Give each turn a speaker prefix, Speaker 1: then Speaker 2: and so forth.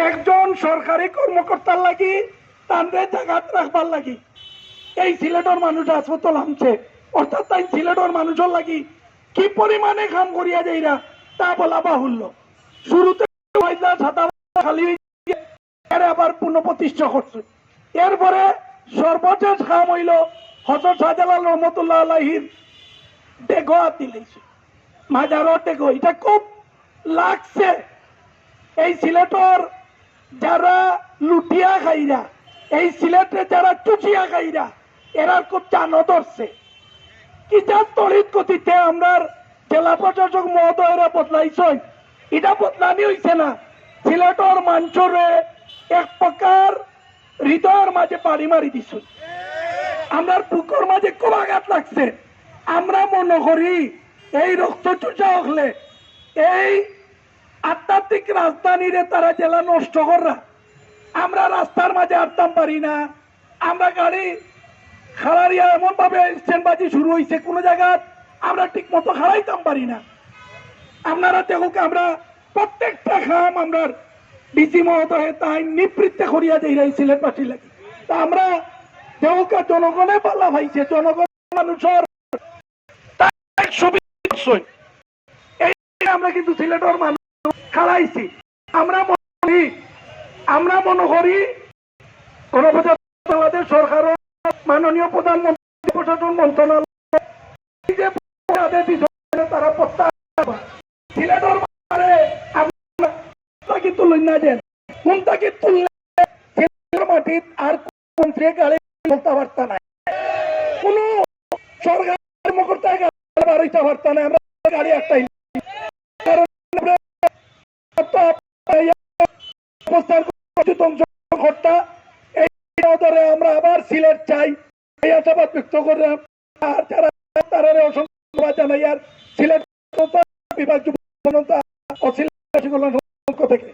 Speaker 1: একজন সরকারি কর্মকর্তার লাগি তান্ডে জাগাত রাখবার লাগি এই সিলেটর মানুষ হাসপাতাল আনছে, অর্থাৎ তাই সিলেটর মানুষের লাগি কি পরিমাণে কাম করিয়া যাইরা তা বলা বাহুল্য। শুরুতে খালি আবার পুনঃপ্রতিষ্ঠা করছে, এরপরে সর্বশেষ কাম হইল হযরত শাহজালাল রহমতুল্লাহ আলাইহির টেকো দিলেছে, মাজারও টেকো। এটা খুব লাগছে এই সিলেটর যারা লুটিয়া খাইরা, এই সিলেটে যারা চুচিয়া খাইরা, এরা খুব জানো ধরছে কি যার তড়িৎ গতিতে আমরা জেলা প্রশাসক মহোদয়রা বদলাইছেন। এটা বদলানি হইছে না, সিলেটর মানুষরে এক প্রকার হৃদয়ের মাঝে পাড়ি মারি দিছ। আমরা বুকর মাঝে খুব আঘাত লাগছে। আমরা মনে করি এই রক্ত চুচা হলে এই আধ্যাত্মিক রাজধানীরে তারা জেলা নষ্ট করা, আমরা রাস্তার মাঝে আটতাম পারি না। আমরা গাড়ি খাড়ারিয়া এমন ভাবে স্ট্যান্ডবাজি শুরু হয়েছে, কোন জায়গা আমরা ঠিক মতো খাড়াইতাম পারি না। আপনারা দেখুক আমরা প্রত্যেকটা খাম আমরা ডিসি মহোদয় তাই নিবৃত্তে করিয়া যাই সিলেট পার্টি লাগে। তা আমরা দেখুক জনগণে পাল্লা ভাইছে, জনগণ মানুষের আমরা কিন্তু সিলেটের মানুষ খাড়াইছি। আমরা মনে করি গণপ্রজাতন্ত্রী সরকার মাননীয় প্রধানমন্ত্রী প্রশাসন মন্ত্রণালয় তারা সিলেটের তুলুন না দেন, কোনটাকে তুললে মাটির আর মন্ত্রী গাড়ি চলতে পারত না, কোন সরকার কর্মকর্তা বাড়িতে পারত না। আমরা গাড়ি একটাই আমরা আবার সিলেট চাই এই আশাবাদ ব্যক্ত করলাম। আর যারা তারা অসংখ্য জানাই আর সিলেট বিভাগ থেকে